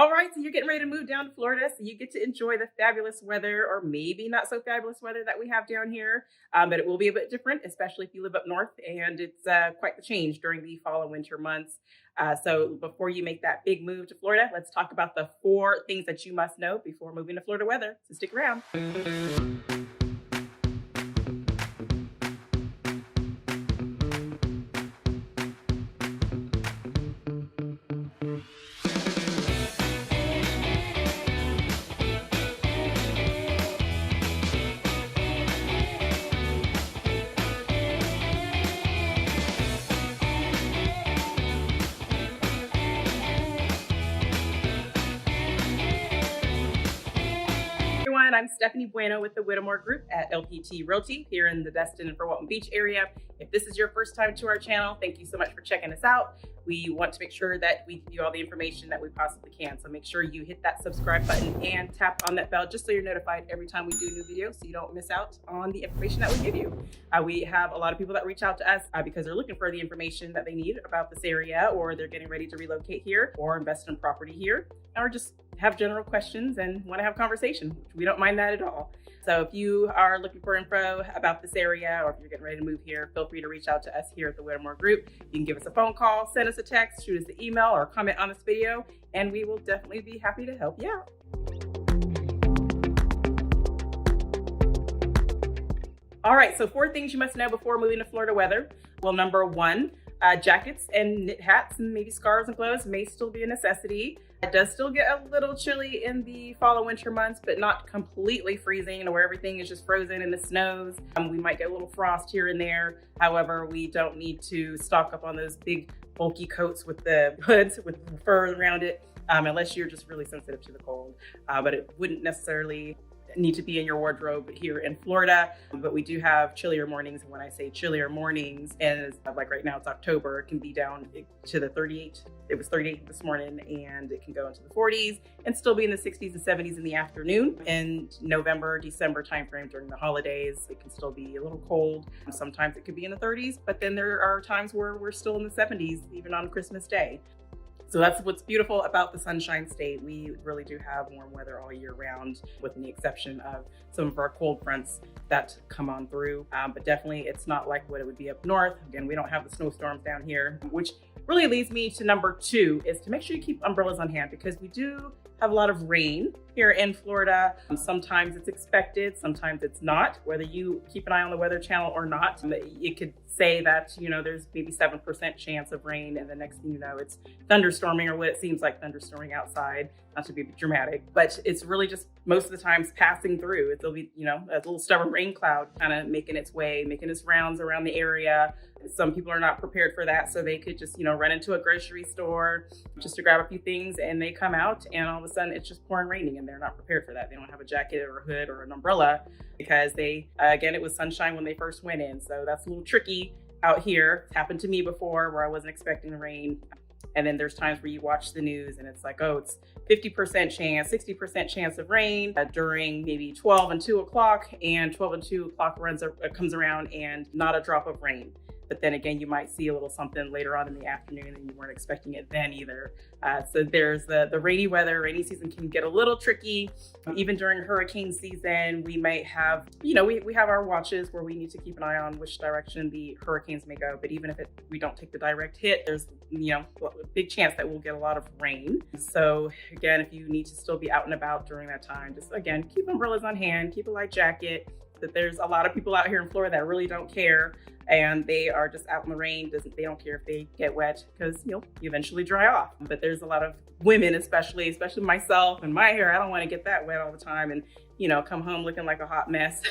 All right, so you're getting ready to move down to Florida, so you get to enjoy the fabulous weather, or maybe not so fabulous weather that we have down here. But it will be a bit different, especially if you live up north, and it's quite the change during the fall and winter months. So before you make that big move to Florida, let's talk about the 4 things that you must know before moving to Florida weather. So stick around. Everyone, I'm Stephanie Bueno with the Whittemore Group at LPT Realty here in the Destin-Fort Walton Beach area. If this is your first time to our channel, thank you so much for checking us out. We want to make sure that we give you all the information that we possibly can. So make sure you hit that subscribe button and tap on that bell just so you're notified every time we do a new video so you don't miss out on the information that we give you. We have a lot of people that reach out to us because they're looking for the information that they need about this area, or they're getting ready to relocate here or invest in property here, or just have general questions and want to have conversation, which we don't mind that at all. So if you are looking for info about this area, or if you're getting ready to move here, feel free to reach out to us here at the Whittemore Group. You can give us a phone call, send us a text, shoot us an email, or comment on this video, and we will definitely be happy to help you out. All right, so 4 things you must know before moving to Florida weather. Well, number 1, jackets and knit hats and maybe scarves and gloves may still be a necessity. It does still get a little chilly in the fall and winter months, but not completely freezing where everything is just frozen and it snows. We might get a little frost here and there. However, we don't need to stock up on those big bulky coats with the hoods with fur around it, unless you're just really sensitive to the cold. But it wouldn't necessarily need to be in your wardrobe here in Florida, but we do have chillier mornings. And when I say chillier mornings, and like right now it's October, it can be down to the 38. It was 38 this morning, and it can go into the 40s and still be in the 60s and 70s in the afternoon. In November, December timeframe during the holidays, it can still be a little cold. Sometimes it could be in the 30s, but then there are times where we're still in the 70s, even on Christmas Day. So that's what's beautiful about the Sunshine State. We really do have warm weather all year round, with the exception of some of our cold fronts that come on through. But definitely it's not like what it would be up north. Again, we don't have the snowstorms down here, which really leads me to number 2 is to make sure you keep umbrellas on hand, because we do have a lot of rain here in Florida. Sometimes it's expected, sometimes it's not. Whether you keep an eye on the Weather Channel or not, it could say that, there's maybe 7% chance of rain, and the next thing you know, it's thunderstorming, or what it seems like thunderstorming outside. Not to be dramatic, but it's really just most of the times passing through. It'll be, a little stubborn rain cloud kind of making its rounds around the area. Some people are not prepared for that, so they could just, run into a grocery store just to grab a few things, and they come out and all of a sudden it's just pouring raining, and they're not prepared for that. They don't have a jacket or a hood or an umbrella, because again, it was sunshine when they first went in. So that's a little tricky out here. It's happened to me before where I wasn't expecting rain. And then there's times where you watch the news and it's like, oh, it's 50% chance, 60% chance of rain during maybe 12 and 2 o'clock, and 12 and 2 o'clock comes around and not a drop of rain. But then again, you might see a little something later on in the afternoon and you weren't expecting it then either. So there's the rainy weather. Rainy season can get a little tricky. Even during hurricane season, we might have, we have our watches where we need to keep an eye on which direction the hurricanes may go. But even if we don't take the direct hit, there's, a big chance that we'll get a lot of rain. So again, if you need to still be out and about during that time, just again, keep umbrellas on hand, keep a light jacket. That there's a lot of people out here in Florida that really don't care, and they are just out in the rain. They don't care if they get wet, because you eventually dry off. But there's a lot of women, especially myself and my hair. I don't want to get that wet all the time and come home looking like a hot mess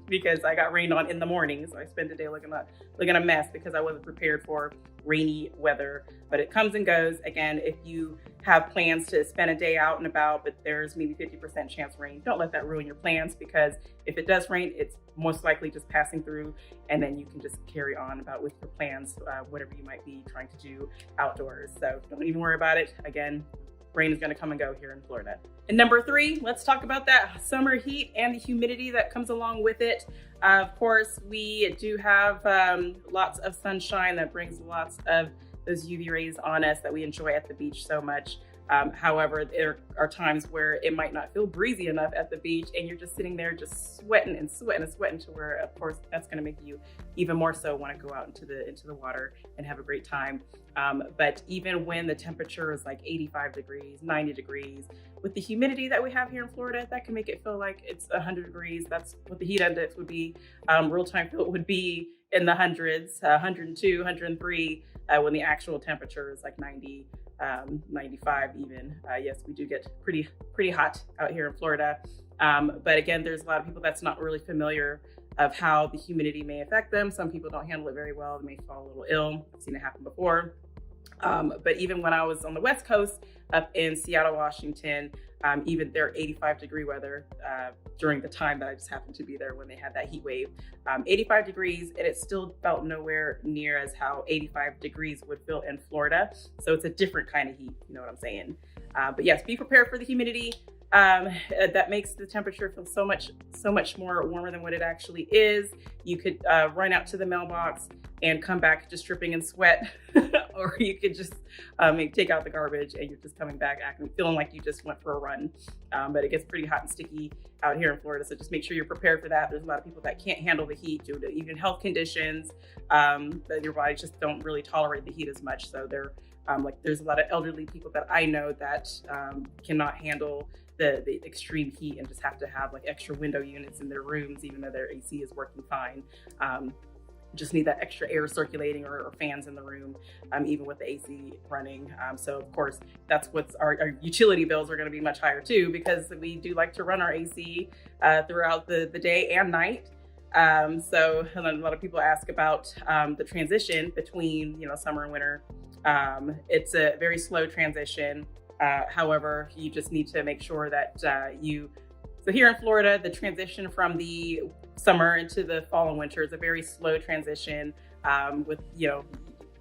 because I got rained on in the morning. So I spend the day looking a mess because I wasn't prepared for rainy weather. But it comes and goes. Again, if you have plans to spend a day out and about, but there's maybe 50% chance of rain, don't let that ruin your plans, because if it does rain, it's most likely just passing through, and then you can just carry on about with your plans, whatever you might be trying to do outdoors. So don't even worry about it. Again, rain is going to come and go here in Florida. And number 3, let's talk about that summer heat and the humidity that comes along with it. Of course, we do have lots of sunshine that brings lots of those UV rays on us that we enjoy at the beach so much. However, there are times where it might not feel breezy enough at the beach and you're just sitting there just sweating and sweating and sweating, to where, of course, that's going to make you even more so want to go out into the water and have a great time. But even when the temperature is like 85 degrees, 90 degrees, with the humidity that we have here in Florida, that can make it feel like it's 100 degrees. That's what the heat index would be. Real-time feel would be in the hundreds, 102, 103, when the actual temperature is like 90, 95 even. Yes, we do get pretty hot out here in Florida. But again, there's a lot of people that's not really familiar of how the humidity may affect them. Some people don't handle it very well. They may fall a little ill. I've seen it happen before. But even when I was on the West Coast up in Seattle, Washington, even their 85-degree weather during the time that I just happened to be there when they had that heat wave, 85 degrees, and it still felt nowhere near as how 85 degrees would feel in Florida. So it's a different kind of heat, you know what I'm saying? But yes, be prepared for the humidity. That makes the temperature feel so much more warmer than what it actually is. You could run out to the mailbox and come back just dripping in sweat, or you could just take out the garbage and you're just coming back feeling like you just went for a run. But it gets pretty hot and sticky out here in Florida, so just make sure you're prepared for that. There's a lot of people that can't handle the heat due to even health conditions, that your body just don't really tolerate the heat as much. So there's a lot of elderly people that I know that cannot handle the extreme heat and just have to have like extra window units in their rooms, even though their AC is working fine. Just need that extra air circulating, or fans in the room, even with the AC running. So of course, that's what's our utility bills are going to be much higher too, because we do like to run our AC throughout the day and night. So and then a lot of people ask about the transition between summer and winter. It's a very slow transition. However, you just need to make sure that so here in Florida, the transition from the summer into the fall and winter is a very slow transition. With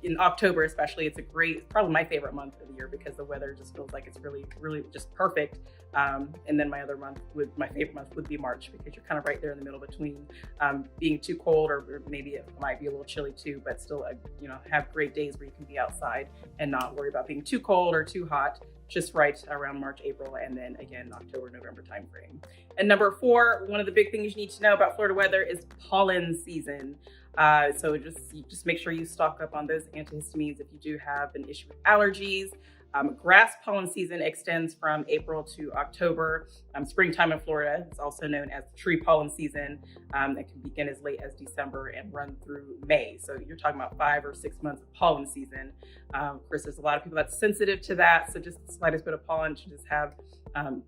in October especially, it's probably my favorite month of the year, because the weather just feels like it's really just perfect. And then my favorite month would be March, because you're kind of right there in the middle between being too cold, or maybe it might be a little chilly too, but still have great days where you can be outside and not worry about being too cold or too hot. Just right around March, April, and then again October, November timeframe. And number 4, one of the big things you need to know about Florida weather is pollen season. So just make sure you stock up on those antihistamines if you do have an issue with allergies. Grass pollen season extends from April to October. Springtime in Florida is also known as tree pollen season. It can begin as late as December and run through May. So you're talking about 5 or 6 months of pollen season. Of course, there's a lot of people that's sensitive to that. So just the slightest bit of pollen should just have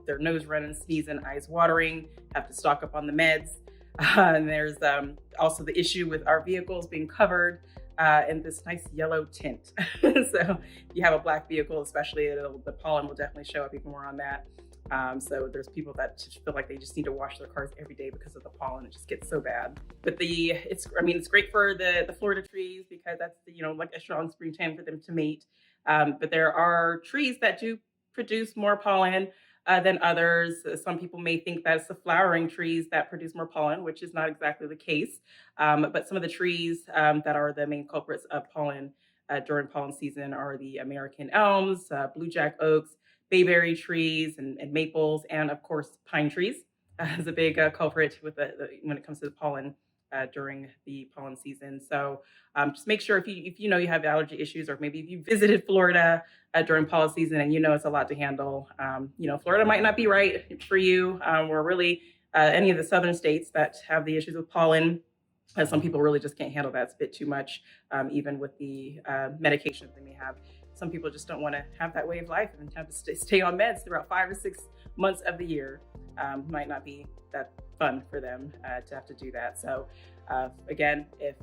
their nose running, sneezing, eyes watering, have to stock up on the meds. And there's also the issue with our vehicles being covered in this nice yellow tint. So if you have a black vehicle, especially, the pollen will definitely show up even more on that. So there's people that just feel like they just need to wash their cars every day because of the pollen. It just gets so bad. But it's great for the Florida trees, because that's like a strong springtime for them to mate. But there are trees that do produce more pollen than others. Some people may think that it's the flowering trees that produce more pollen, which is not exactly the case. But some of the trees that are the main culprits of pollen during pollen season are the American elms, blue jack oaks, bayberry trees, and maples, and of course pine trees is a big culprit when it comes to the pollen during the pollen season. So just make sure if you have allergy issues, or maybe if you visited Florida during pollen season and it's a lot to handle. Florida might not be right for you. Or really any of the southern states that have the issues with pollen. Some people really just can't handle that. It's a bit too much, even with the medications they may have. Some people just don't want to have that way of life and have to stay on meds throughout 5 or 6 months of the year. Might not be that fun for them to have to do that. So again, if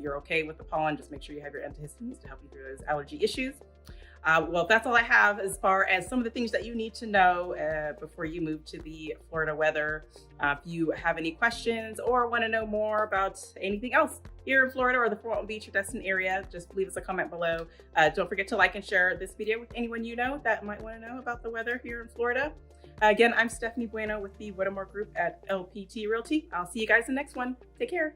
you're okay with the pollen, just make sure you have your antihistamines to help you through those allergy issues. Well, that's all I have as far as some of the things that you need to know before you move to the Florida weather. If you have any questions or want to know more about anything else here in Florida or the Walton Beach or Destin area, just leave us a comment below. Don't forget to like and share this video with anyone you know that might want to know about the weather here in Florida. Again, I'm Stephanie Bueno with the Whittemore Group at LPT Realty. I'll see you guys in the next one. Take care.